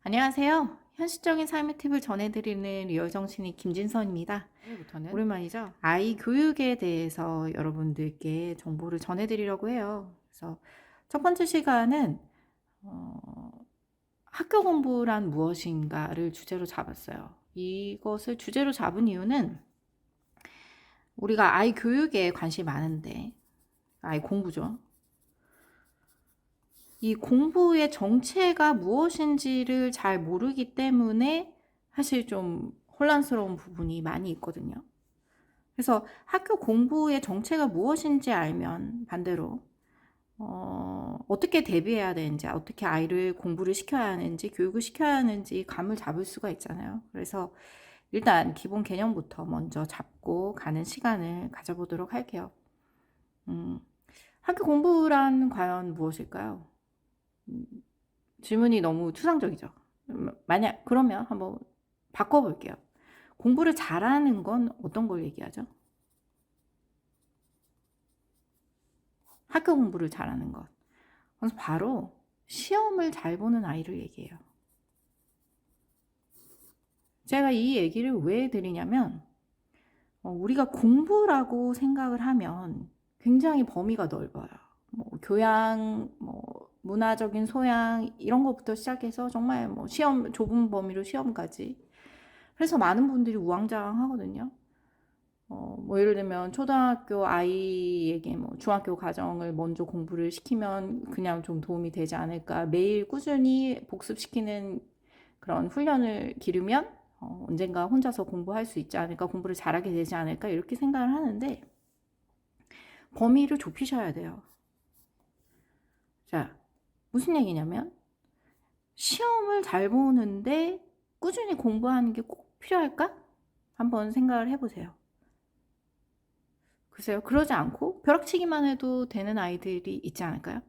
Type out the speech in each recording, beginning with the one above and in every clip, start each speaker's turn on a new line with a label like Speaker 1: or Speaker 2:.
Speaker 1: 안녕하세요. 현실적인 삶의 팁을 전해드리는 리얼정신이 김진선입니다.
Speaker 2: 오늘부터는
Speaker 1: 오랜만이죠? 아이 교육에 대해서 여러분들께 정보를 전해드리려고 해요. 그래서 첫 번째 시간은 어, 학교 공부란 무엇인가를 주제로 잡았어요. 이것을 주제로 잡은 이유는 우리가 아이 교육에 관심이 많은데, 아이 공부죠. 이 공부의 정체가 무엇인지를 잘 모르기 때문에 사실 좀 혼란스러운 부분이 많이 있거든요. 그래서 학교 공부의 정체가 무엇인지 알면 반대로 어떻게 대비해야 되는지, 어떻게 아이를 공부를 시켜야 하는지, 교육을 시켜야 하는지 감을 잡을 수가 있잖아요. 그래서 일단 기본 개념부터 먼저 잡고 가는 시간을 가져보도록 할게요. 학교 공부란 과연 무엇일까요? 질문이 너무 추상적이죠. 만약 그러면 한번 바꿔볼게요. 공부를 잘하는 건 어떤 걸 얘기하죠? 학교 공부를 잘하는 것. 그래서 바로 시험을 잘 보는 아이를 얘기해요. 제가 이 얘기를 왜 드리냐면 우리가 공부라고 생각을 하면 굉장히 범위가 넓어요. 뭐 교양, 뭐 문화적인 소양 이런 것부터 시작해서 정말 뭐 시험 좁은 범위로 시험까지. 그래서 많은 분들이 우왕좌왕하거든요. 뭐 예를 들면 초등학교 아이에게 뭐 중학교 과정을 먼저 공부를 시키면 그냥 좀 도움이 되지 않을까. 매일 꾸준히 복습시키는 그런 훈련을 기르면 언젠가 혼자서 공부할 수 있지 않을까. 공부를 잘하게 되지 않을까. 이렇게 생각을 하는데 범위를 좁히셔야 돼요. 자, 무슨 얘기냐면 시험을 잘 보는데 꾸준히 공부하는 게 꼭 필요할까? 한번 생각을 해보세요. 글쎄요, 그러지 않고 벼락치기만 해도 되는 아이들이 있지 않을까요?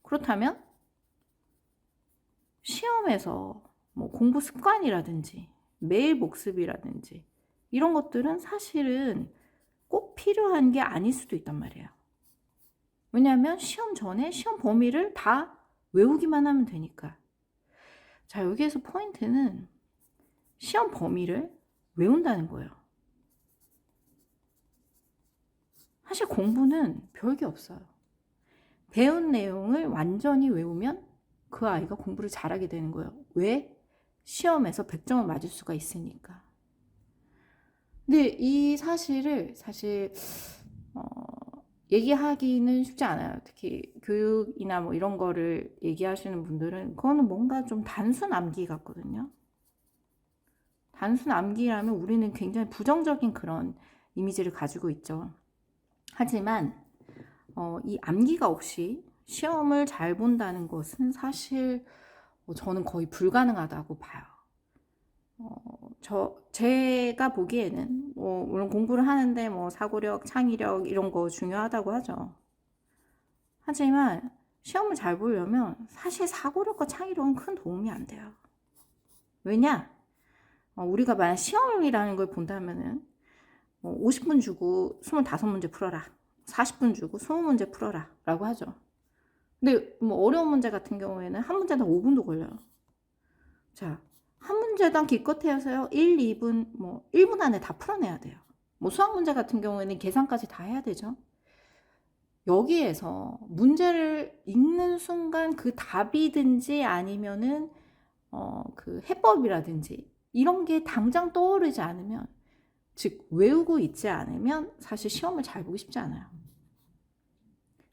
Speaker 1: 그렇다면 시험에서 뭐 공부 습관이라든지 매일 복습이라든지 이런 것들은 사실은 꼭 필요한 게 아닐 수도 있단 말이에요. 왜냐하면 시험 전에 시험 범위를 다 외우기만 하면 되니까. 자, 여기에서 포인트는 시험 범위를 외운다는 거예요. 사실 공부는 별게 없어요. 배운 내용을 완전히 외우면 그 아이가 공부를 잘하게 되는 거예요. 왜? 시험에서 100점을 맞을 수가 있으니까. 근데 이 사실을 사실 어, 얘기하기는 쉽지 않아요. 특히 교육이나 뭐 이런 거를 얘기하시는 분들은 그거는 뭔가 좀 단순 암기 같거든요. 단순 암기라면 우리는 굉장히 부정적인 그런 이미지를 가지고 있죠. 하지만 이 암기가 없이 시험을 잘 본다는 것은 사실 저는 거의 불가능하다고 봐요. 제가 보기에는 물론 공부를 하는데 뭐 사고력, 창의력 이런 거 중요하다고 하죠. 하지만 시험을 잘 보려면 사실 사고력과 창의력은 큰 도움이 안 돼요. 왜냐? 우리가 만약 시험이라는 걸 본다면은 50분 주고 25문제 풀어라. 40분 주고 20문제 풀어라. 라고 하죠. 근데 뭐 어려운 문제 같은 경우에는 한 문제당 5분도 걸려요. 자, 한 문제당 기껏해서요 1, 2분, 뭐 1분 안에 다 풀어내야 돼요. 뭐 수학 문제 같은 경우에는 계산까지 다 해야 되죠. 여기에서 문제를 읽는 순간 그 답이든지 아니면은 그 해법이라든지 이런 게 당장 떠오르지 않으면, 즉 외우고 있지 않으면 사실 시험을 잘 보기 쉽지 않아요.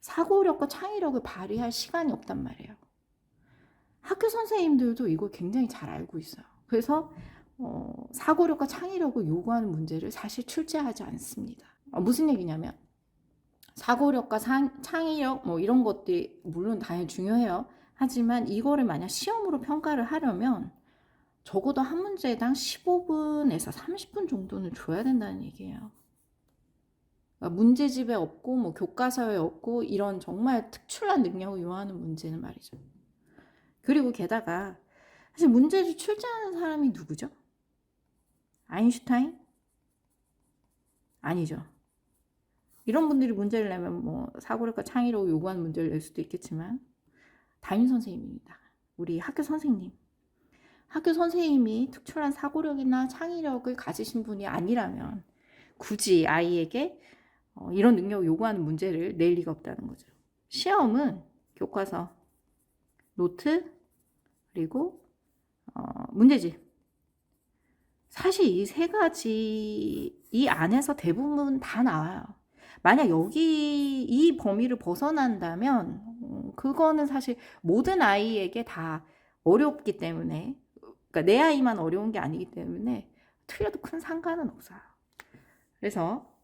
Speaker 1: 사고력과 창의력을 발휘할 시간이 없단 말이에요. 학교 선생님들도 이걸 굉장히 잘 알고 있어요. 그래서 사고력과 창의력을 요구하는 문제를 사실 출제하지 않습니다. 무슨 얘기냐면 사고력과 창의력 뭐 이런 것들이 물론 당연히 중요해요. 하지만 이거를 만약 시험으로 평가를 하려면 적어도 한 문제당 15분에서 30분 정도는 줘야 된다는 얘기예요. 그러니까 문제집에 없고 뭐 교과서에 없고 이런 정말 특출난 능력을 요하는 문제는 말이죠. 그리고 게다가 사실 문제를 출제하는 사람이 누구죠? 아인슈타인? 아니죠. 이런 분들이 문제를 내면 뭐 사고력과 창의력을 요구하는 문제를 낼 수도 있겠지만 담임 선생님입니다. 우리 학교 선생님. 학교 선생님이 특출난 사고력이나 창의력을 가지신 분이 아니라면 굳이 아이에게 이런 능력을 요구하는 문제를 낼 리가 없다는 거죠. 시험은 교과서, 노트, 그리고 문제집. 사실 이 세 가지 이 안에서 대부분 다 나와요. 만약 여기 이 범위를 벗어난다면 그거는 사실 모든 아이에게 다 어렵기 때문에, 그러니까 내 아이만 어려운 게 아니기 때문에 틀려도 큰 상관은 없어요. 그래서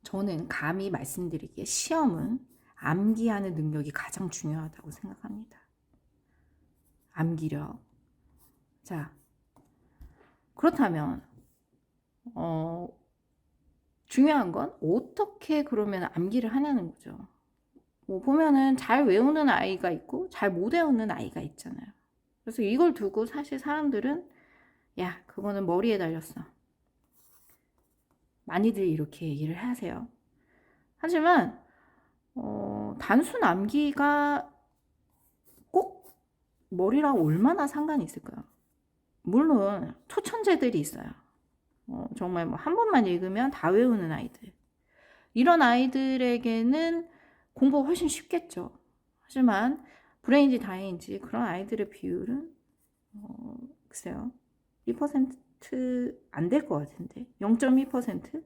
Speaker 1: 저는 감히 말씀드리기에 시험은 암기하는 능력이 가장 중요하다고 생각합니다. 암기력. 자, 그렇다면 중요한 건 어떻게 그러면 암기를 하냐는 거죠. 뭐 보면은 잘 외우는 아이가 있고 잘 못 외우는 아이가 있잖아요. 그래서 이걸 두고 사실 사람들은 야, 그거는 머리에 달렸어. 많이들 이렇게 얘기를 하세요. 하지만 단순 암기가 꼭 머리랑 얼마나 상관이 있을까요? 물론 초천재들이 있어요. 정말 뭐 한 번만 읽으면 다 외우는 아이들. 이런 아이들에게는 공부가 훨씬 쉽겠죠. 하지만 브레인지 다행인지 그런 아이들의 비율은 글쎄요. 2% 안 될 것 같은데 0.2%?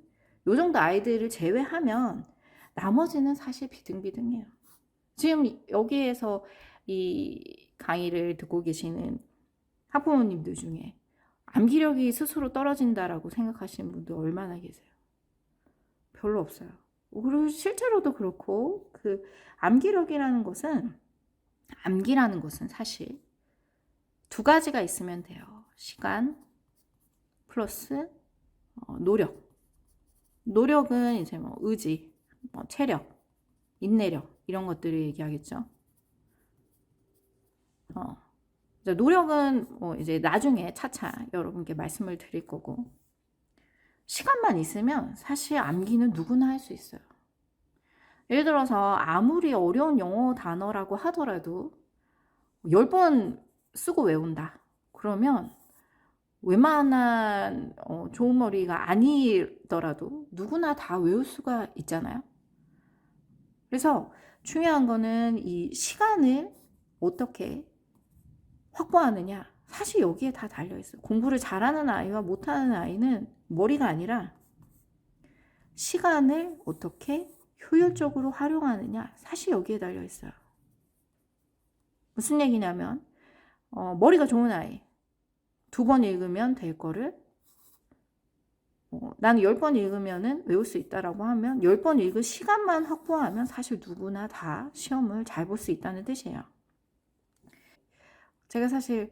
Speaker 1: 요 정도 아이들을 제외하면 나머지는 사실 비등비등해요. 지금 여기에서 이 강의를 듣고 계시는 학부모님들 중에 암기력이 스스로 떨어진다라고 생각하시는 분들 얼마나 계세요? 별로 없어요. 그리고 실제로도 그렇고 그 암기라는 것은 사실 두 가지가 있으면 돼요. 시간 플러스 노력. 노력은 이제 뭐 의지, 체력, 인내력 이런 것들을 얘기하겠죠. 노력은 이제 나중에 차차 여러분께 말씀을 드릴 거고, 시간만 있으면 사실 암기는 누구나 할 수 있어요. 예를 들어서 아무리 어려운 영어 단어라고 하더라도 10번 쓰고 외운다. 그러면 웬만한 좋은 머리가 아니더라도 누구나 다 외울 수가 있잖아요. 그래서 중요한 거는 이 시간을 어떻게 확보하느냐. 사실 여기에 다 달려있어요. 공부를 잘하는 아이와 못하는 아이는 머리가 아니라 시간을 어떻게 효율적으로 활용하느냐. 사실 여기에 달려있어요. 무슨 얘기냐면 머리가 좋은 아이 2번 읽으면 될 거를 나는 10번 읽으면 외울 수 있다라고 하면 10번 읽을 시간만 확보하면 사실 누구나 다 시험을 잘 볼 수 있다는 뜻이에요. 제가 사실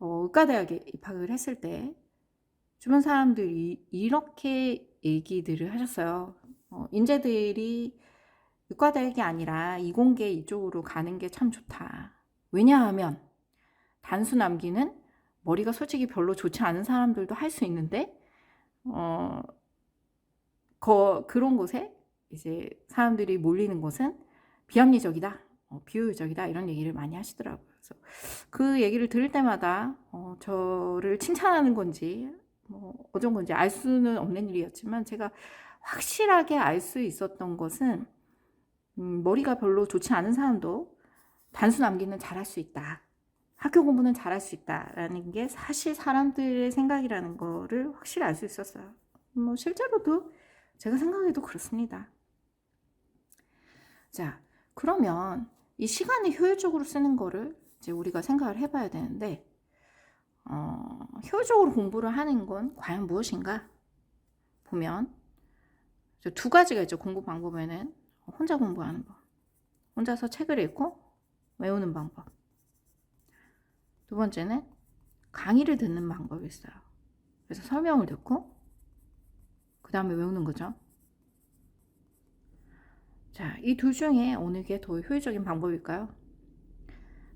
Speaker 1: 의과대학에 입학을 했을 때 주변 사람들이 이렇게 얘기들을 하셨어요. 인재들이 의과대학이 아니라 이공계 이쪽으로 가는 게 참 좋다. 왜냐하면 단순 암기는 머리가 솔직히 별로 좋지 않은 사람들도 할 수 있는데 그런 곳에 이제 사람들이 몰리는 곳은 비합리적이다, 비효율적이다 이런 얘기를 많이 하시더라고요. 그래서 그 얘기를 들을 때마다 저를 칭찬하는 건지 어쩐 건지 알 수는 없는 일이었지만 제가 확실하게 알 수 있었던 것은 머리가 별로 좋지 않은 사람도 단순 암기는 잘할 수 있다. 학교 공부는 잘할 수 있다라는 게 사실 사람들의 생각이라는 거를 확실히 알 수 있었어요. 실제로도 제가 생각해도 그렇습니다. 자, 그러면 이 시간을 효율적으로 쓰는 거를 이제 우리가 생각을 해봐야 되는데 효율적으로 공부를 하는 건 과연 무엇인가? 보면 2가지가 있죠. 공부 방법에는 혼자 공부하는 법, 혼자서 책을 읽고 외우는 방법. 2번째는 강의를 듣는 방법이 있어요. 그래서 설명을 듣고 그 다음에 외우는 거죠. 자, 이 둘 중에 어느 게 더 효율적인 방법일까요?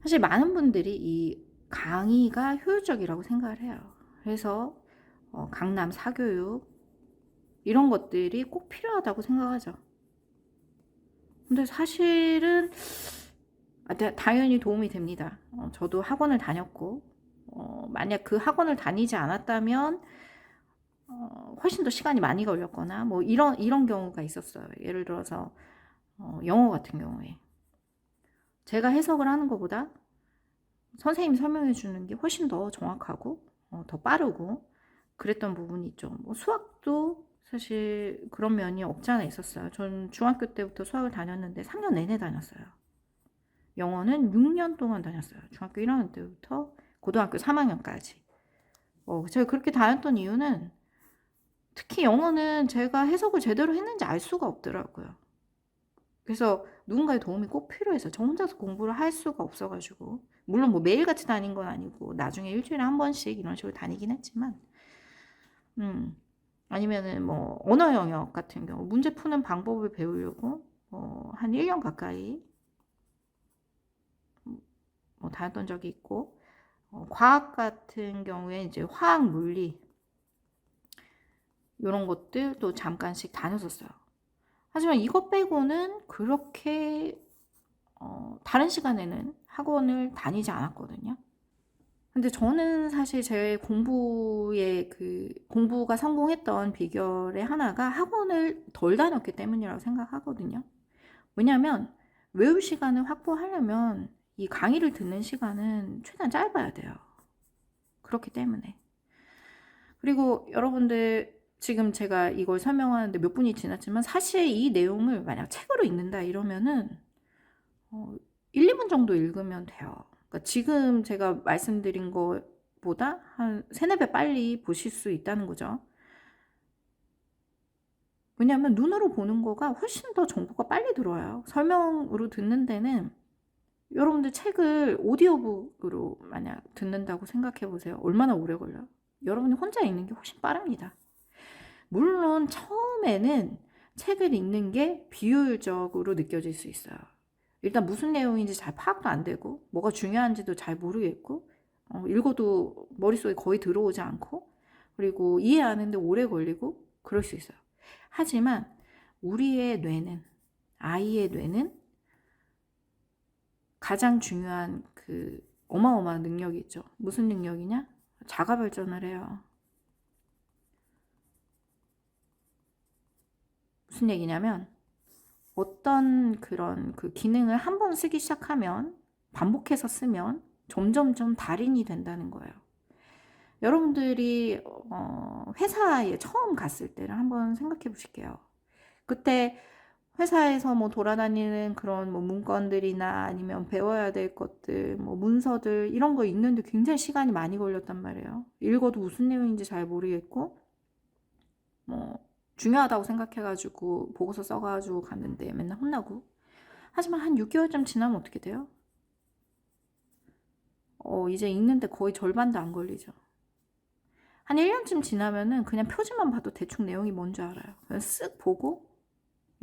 Speaker 1: 사실 많은 분들이 이 강의가 효율적이라고 생각을 해요. 그래서 강남 사교육 이런 것들이 꼭 필요하다고 생각하죠. 근데 사실은 당연히 도움이 됩니다. 저도 학원을 다녔고, 만약 그 학원을 다니지 않았다면 훨씬 더 시간이 많이 걸렸거나 뭐 이런 경우가 있었어요. 예를 들어서 영어 같은 경우에 제가 해석을 하는 것보다 선생님이 설명해 주는 게 훨씬 더 정확하고 더 빠르고 그랬던 부분이 있죠. 뭐 수학도 사실 그런 면이 없지 않아 있었어요. 전 중학교 때부터 수학을 다녔는데 3년 내내 다녔어요. 영어는 6년 동안 다녔어요. 중학교 1학년 때부터 고등학교 3학년까지. 제가 그렇게 다녔던 이유는 특히 영어는 제가 해석을 제대로 했는지 알 수가 없더라고요. 그래서 누군가의 도움이 꼭 필요해서 저 혼자서 공부를 할 수가 없어가지고, 물론 뭐 매일같이 다닌 건 아니고 나중에 일주일에 한 번씩 이런 식으로 다니긴 했지만, 아니면은 뭐 언어 영역 같은 경우 문제 푸는 방법을 배우려고 한 1년 가까이 뭐 다녔던 적이 있고, 과학 같은 경우에 이제 화학 물리 이런 것들도 잠깐씩 다녔었어요. 하지만 이것 빼고는 그렇게 다른 시간에는 학원을 다니지 않았거든요. 근데 저는 사실 제 공부가 성공했던 비결의 하나가 학원을 덜 다녔기 때문이라고 생각하거든요. 왜냐면 외울 시간을 확보하려면 이 강의를 듣는 시간은 최대한 짧아야 돼요. 그렇기 때문에. 그리고 여러분들 지금 제가 이걸 설명하는데 몇 분이 지났지만 사실 이 내용을 만약 책으로 읽는다 이러면은 1, 2분 정도 읽으면 돼요. 그러니까 지금 제가 말씀드린 것보다 한 3, 4배 빨리 보실 수 있다는 거죠. 왜냐하면 눈으로 보는 거가 훨씬 더 정보가 빨리 들어와요. 설명으로 듣는 데는 여러분들 책을 오디오북으로 만약 듣는다고 생각해 보세요. 얼마나 오래 걸려요? 여러분이 혼자 읽는 게 훨씬 빠릅니다. 물론 처음에는 책을 읽는 게 비효율적으로 느껴질 수 있어요. 일단 무슨 내용인지 잘 파악도 안 되고 뭐가 중요한지도 잘 모르겠고 읽어도 머릿속에 거의 들어오지 않고 그리고 이해하는데 오래 걸리고 그럴 수 있어요. 하지만 아이의 뇌는 가장 중요한 그 어마어마한 능력이 있죠. 무슨 능력이냐? 자가 발전을 해요. 무슨 얘기냐면 어떤 그런 그 기능을 한 번 쓰기 시작하면 반복해서 쓰면 점점점 달인이 된다는 거예요. 여러분들이 회사에 처음 갔을 때를 한번 생각해 보실게요. 그때 회사에서 뭐 돌아다니는 그런 뭐 문건들이나 아니면 배워야 될 것들, 뭐 문서들 이런 거 읽는데 굉장히 시간이 많이 걸렸단 말이에요. 읽어도 무슨 내용인지 잘 모르겠고 뭐 중요하다고 생각해가지고 보고서 써가지고 갔는데 맨날 혼나고. 하지만 한 6개월쯤 지나면 어떻게 돼요? 이제 읽는데 거의 절반도 안 걸리죠. 한 1년쯤 지나면은 그냥 표지만 봐도 대충 내용이 뭔지 알아요. 그냥 쓱 보고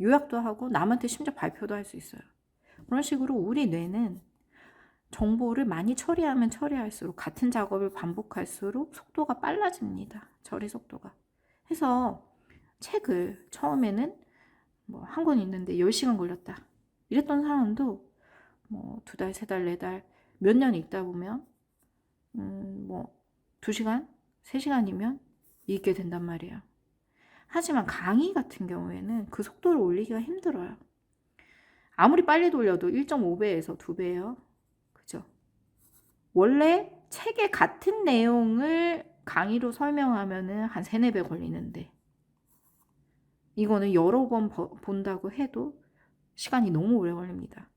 Speaker 1: 요약도 하고 남한테 심지어 발표도 할 수 있어요. 그런 식으로 우리 뇌는 정보를 많이 처리하면 처리할수록 같은 작업을 반복할수록 속도가 빨라집니다. 처리 속도가. 해서 책을 처음에는 뭐 한 권 읽는데 10시간 걸렸다. 이랬던 사람도 뭐 2달, 3달, 4달 몇 년 읽다 보면 뭐 2시간, 3시간이면 읽게 된단 말이에요. 하지만 강의 같은 경우에는 그 속도를 올리기가 힘들어요. 아무리 빨리 돌려도 1.5배에서 2배예요. 그죠? 원래 책의 같은 내용을 강의로 설명하면은 한 3, 4배 걸리는데 이거는 여러 번 본다고 해도 시간이 너무 오래 걸립니다.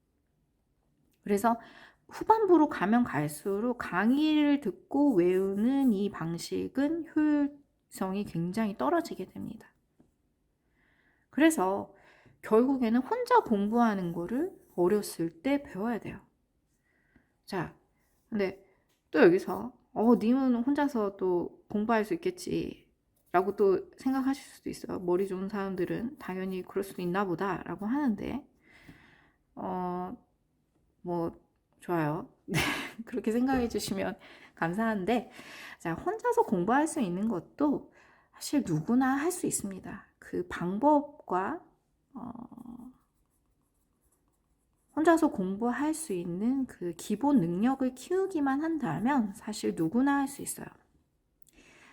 Speaker 1: 그래서 후반부로 가면 갈수록 강의를 듣고 외우는 이 방식은 효율성이 굉장히 떨어지게 됩니다. 그래서 결국에는 혼자 공부하는 거를 어렸을 때 배워야 돼요. 자, 근데 또 여기서 님은 혼자서 또 공부할 수 있겠지 라고 또 생각하실 수도 있어요. 머리 좋은 사람들은 당연히 그럴 수도 있나 보다 라고 하는데 뭐 좋아요. 그렇게 생각해 주시면 감사한데, 자, 혼자서 공부할 수 있는 것도 사실 누구나 할 수 있습니다. 그 방법과 혼자서 공부할 수 있는 그 기본 능력을 키우기만 한다면 사실 누구나 할 수 있어요.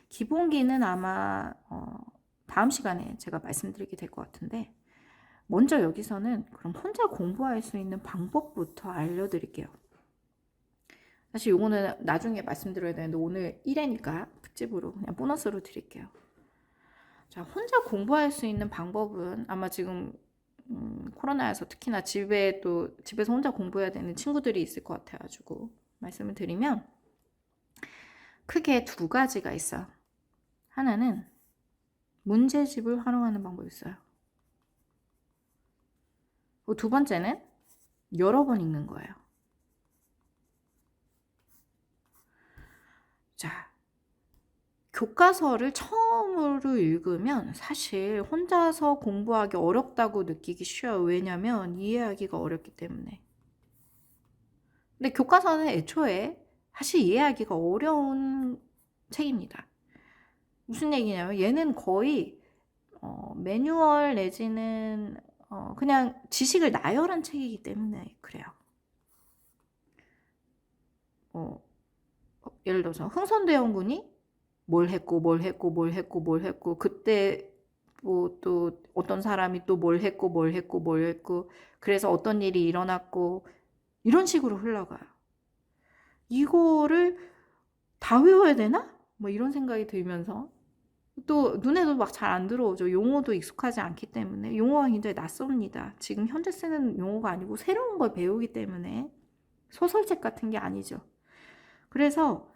Speaker 1: 기본기는 아마 다음 시간에 제가 말씀드리게 될 것 같은데, 먼저 여기서는 그럼 혼자 공부할 수 있는 방법부터 알려드릴게요. 사실 요거는 나중에 말씀드려야 되는데 오늘 1회니까 특집으로 그냥 보너스로 드릴게요. 자, 혼자 공부할 수 있는 방법은 아마 지금 코로나여서 특히나 집에서 혼자 공부해야 되는 친구들이 있을 것 같아가지고 말씀을 드리면 크게 두 가지가 있어요. 하나는 문제집을 활용하는 방법이 있어요. 그리고 두 번째는 여러 번 읽는 거예요. 자, 교과서를 처음으로 읽으면 사실 혼자서 공부하기 어렵다고 느끼기 쉬워요. 왜냐면 이해하기가 어렵기 때문에. 근데 교과서는 애초에 사실 이해하기가 어려운 책입니다. 무슨 얘기냐면 얘는 거의 매뉴얼 내지는 그냥 지식을 나열한 책이기 때문에 그래요. 예를 들어서 흥선대원군이 뭘 했고 뭘 했고 뭘 했고 뭘 했고 그때 뭐 또 어떤 사람이 또 뭘 했고 뭘 했고 뭘 했고 그래서 어떤 일이 일어났고 이런 식으로 흘러가요. 이거를 다 외워야 되나? 뭐 이런 생각이 들면서 또 눈에도 막 잘 안 들어오죠. 용어도 익숙하지 않기 때문에 용어가 굉장히 낯섭니다. 지금 현재 쓰는 용어가 아니고 새로운 걸 배우기 때문에 소설책 같은 게 아니죠. 그래서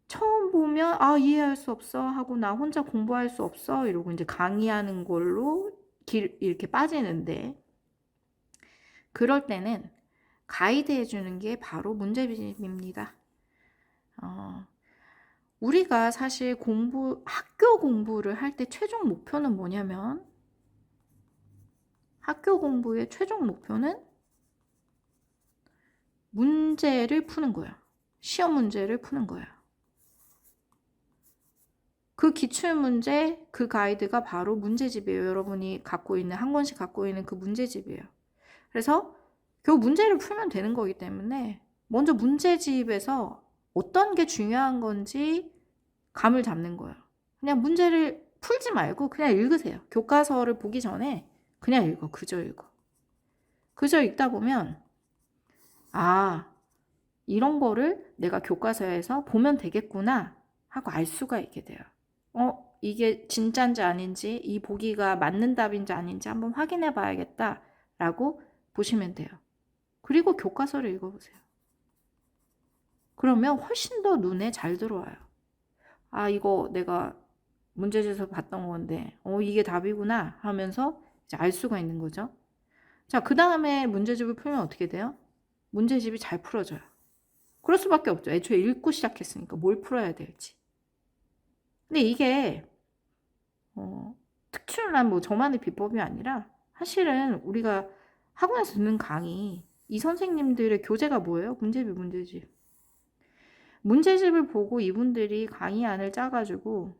Speaker 1: 처음 보면 이해할 수 없어 하고 나 혼자 공부할 수 없어 이러고 이제 강의하는 걸로 이렇게 빠지는데 그럴 때는 가이드 해주는 게 바로 문제집입니다. 우리가 사실 학교 공부를 할 때 최종 목표는 뭐냐면 학교 공부의 최종 목표는 문제를 푸는 거예요. 시험 문제를 푸는 거예요. 그 기출문제, 그 가이드가 바로 문제집이에요. 여러분이 한 권씩 갖고 있는 그 문제집이에요. 그래서 결국 문제를 풀면 되는 거기 때문에 먼저 문제집에서 어떤 게 중요한 건지 감을 잡는 거예요. 그냥 문제를 풀지 말고 그냥 읽으세요. 교과서를 보기 전에 그냥 읽어. 그저 읽어. 그저 읽다 보면 이런 거를 내가 교과서에서 보면 되겠구나 하고 알 수가 있게 돼요. 이게 진짜인지 아닌지, 이 보기가 맞는 답인지 아닌지 한번 확인해 봐야겠다 라고 보시면 돼요. 그리고 교과서를 읽어보세요. 그러면 훨씬 더 눈에 잘 들어와요. 이거 내가 문제집에서 봤던 건데 이게 답이구나 하면서 이제 알 수가 있는 거죠. 자, 그 다음에 문제집을 풀면 어떻게 돼요? 문제집이 잘 풀어져요. 그럴 수밖에 없죠. 애초에 읽고 시작했으니까 뭘 풀어야 될지. 근데 이게 특출난 저만의 비법이 아니라 사실은 우리가 학원에서 듣는 강의 이 선생님들의 교재가 뭐예요? 문제집. 문제집을 보고 이분들이 강의안을 짜가지고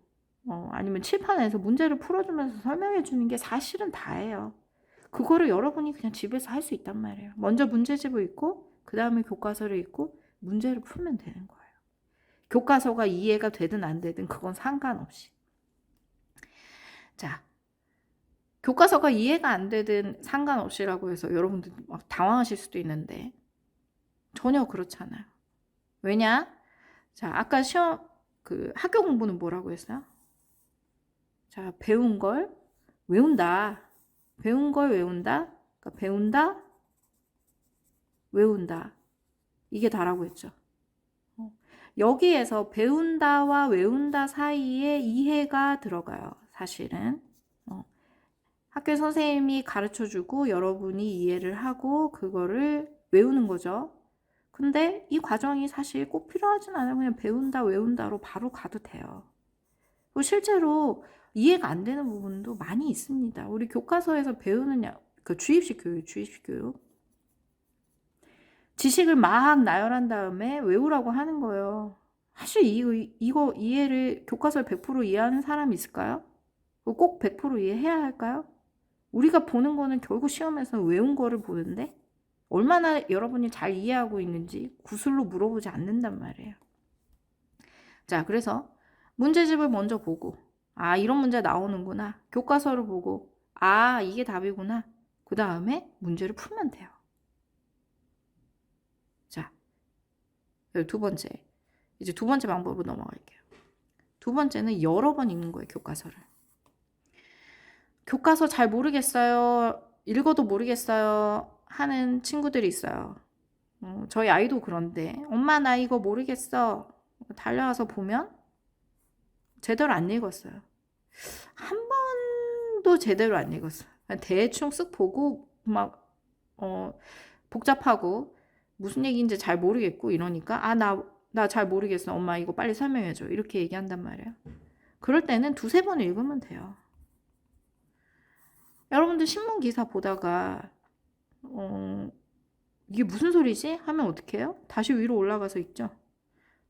Speaker 1: 아니면 칠판에서 문제를 풀어주면서 설명해 주는 게 사실은 다예요. 그거를 여러분이 그냥 집에서 할 수 있단 말이에요. 먼저 문제집을 읽고 그 다음에 교과서를 읽고 문제를 풀면 되는 거예요. 교과서가 이해가 되든 안 되든 그건 상관없이. 자, 교과서가 이해가 안 되든 상관없이라고 해서 여러분들 막 당황하실 수도 있는데 전혀 그렇지 않아요. 왜냐? 자, 아까 학교 공부는 뭐라고 했어요? 자, 배운 걸 외운다. 배운 걸 외운다. 그러니까 배운다, 외운다. 이게 다라고 했죠. 여기에서 배운다와 외운다 사이에 이해가 들어가요. 사실은. 학교 선생님이 가르쳐주고 여러분이 이해를 하고 그거를 외우는 거죠. 근데 이 과정이 사실 꼭 필요하진 않아요. 그냥 배운다, 외운다로 바로 가도 돼요. 그리고 실제로 이해가 안 되는 부분도 많이 있습니다. 우리 교과서에서 배우는 주입식 교육. 지식을 막 나열한 다음에 외우라고 하는 거예요. 사실 이거 이해를 교과서를 100% 이해하는 사람이 있을까요? 꼭 100% 이해해야 할까요? 우리가 보는 거는 결국 시험에서 외운 거를 보는데 얼마나 여러분이 잘 이해하고 있는지 구슬로 물어보지 않는단 말이에요. 자, 그래서 문제집을 먼저 보고, 아, 이런 문제 나오는구나. 교과서를 보고, 아, 이게 답이구나. 그 다음에 문제를 풀면 돼요. 자, 두 번째. 이제 두 번째 방법으로 넘어갈게요. 두 번째는 여러 번 읽는 거예요, 교과서를. 교과서 잘 모르겠어요. 읽어도 모르겠어요. 하는 친구들이 있어요. 저희 아이도 그런데, 엄마, 나 이거 모르겠어. 달려와서 보면 제대로 안 읽었어요. 한 번도 제대로 안 읽었어요. 대충 쓱 보고 막 복잡하고 무슨 얘기인지 잘 모르겠고 이러니까 나 잘 모르겠어. 엄마 이거 빨리 설명해줘. 이렇게 얘기한단 말이에요. 그럴 때는 두세 번 읽으면 돼요. 여러분들 신문 기사 보다가 이게 무슨 소리지? 하면 어떻게 해요? 다시 위로 올라가서 읽죠.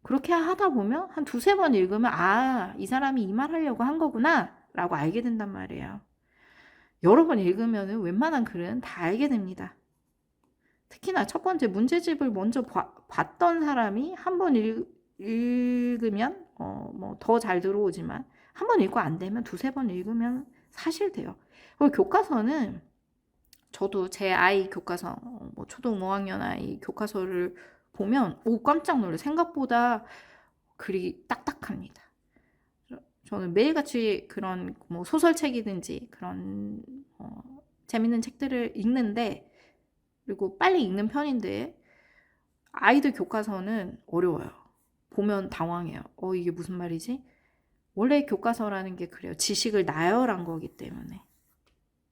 Speaker 1: 그렇게 하다 보면 한 두세 번 읽으면 아, 이 사람이 이 말 하려고 한 거구나 라고 알게 된단 말이에요. 여러 번 읽으면 웬만한 글은 다 알게 됩니다. 특히나 첫 번째 문제집을 먼저 봤던 사람이 한 번 읽으면 뭐 더 잘 들어오지만 한 번 읽고 안 되면 두세 번 읽으면 사실 돼요. 그리고 교과서는 저도 제 아이 교과서 뭐 초등 5학년 아이 교과서를 보면 오 깜짝 놀라요. 생각보다 글이 딱딱합니다. 저는 매일같이 그런 뭐 소설책이든지 그런 재밌는 책들을 읽는데 그리고 빨리 읽는 편인데 아이들 교과서는 어려워요. 보면 당황해요. 이게 무슨 말이지? 원래 교과서라는 게 그래요. 지식을 나열한 거기 때문에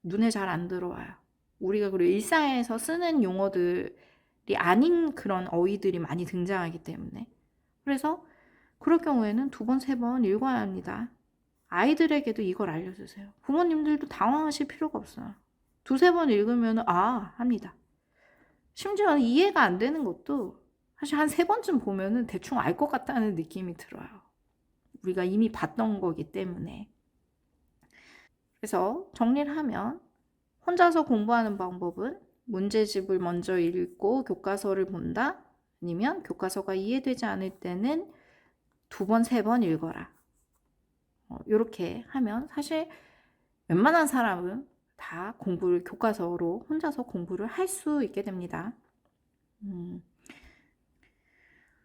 Speaker 1: 눈에 잘 안 들어와요. 우리가 그리고 일상에서 쓰는 용어들이 아닌 그런 어휘들이 많이 등장하기 때문에 그래서 그럴 경우에는 두 번, 세 번 읽어야 합니다. 아이들에게도 이걸 알려주세요. 부모님들도 당황하실 필요가 없어요. 두세 번 읽으면 합니다. 심지어 이해가 안 되는 것도 사실 한 세 번쯤 보면은 대충 알 것 같다는 느낌이 들어요. 우리가 이미 봤던 거기 때문에. 그래서 정리를 하면 혼자서 공부하는 방법은 문제집을 먼저 읽고 교과서를 본다. 아니면 교과서가 이해되지 않을 때는 두 번, 세 번 읽어라. 이렇게 하면 사실 웬만한 사람은 다 공부를 교과서로 혼자서 공부를 할 수 있게 됩니다.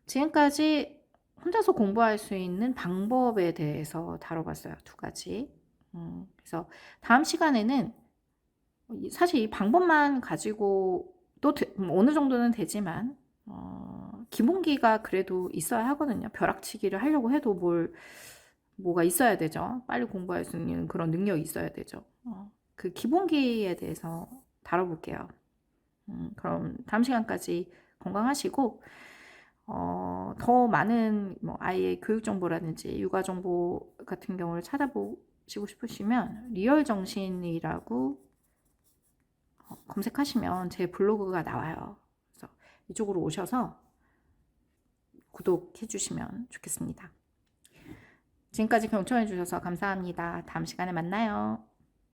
Speaker 1: 지금까지 혼자서 공부할 수 있는 방법에 대해서 다뤄봤어요. 두 가지. 그래서 다음 시간에는 사실 이 방법만 가지고 또 어느 정도는 되지만 기본기가 그래도 있어야 하거든요. 벼락치기를 하려고 해도 뭐가 있어야 되죠. 빨리 공부할 수 있는 그런 능력이 있어야 되죠. 그 기본기에 대해서 다뤄볼게요. 그럼 다음 시간까지 건강하시고 더 많은 뭐 아이의 교육 정보라든지 육아 정보 같은 경우를 찾아보시고 싶으시면 리얼정신이라고 검색하시면 제 블로그가 나와요. 그래서 이쪽으로 오셔서 구독해 주시면 좋겠습니다. 지금까지 경청해 주셔서 감사합니다. 다음 시간에 만나요.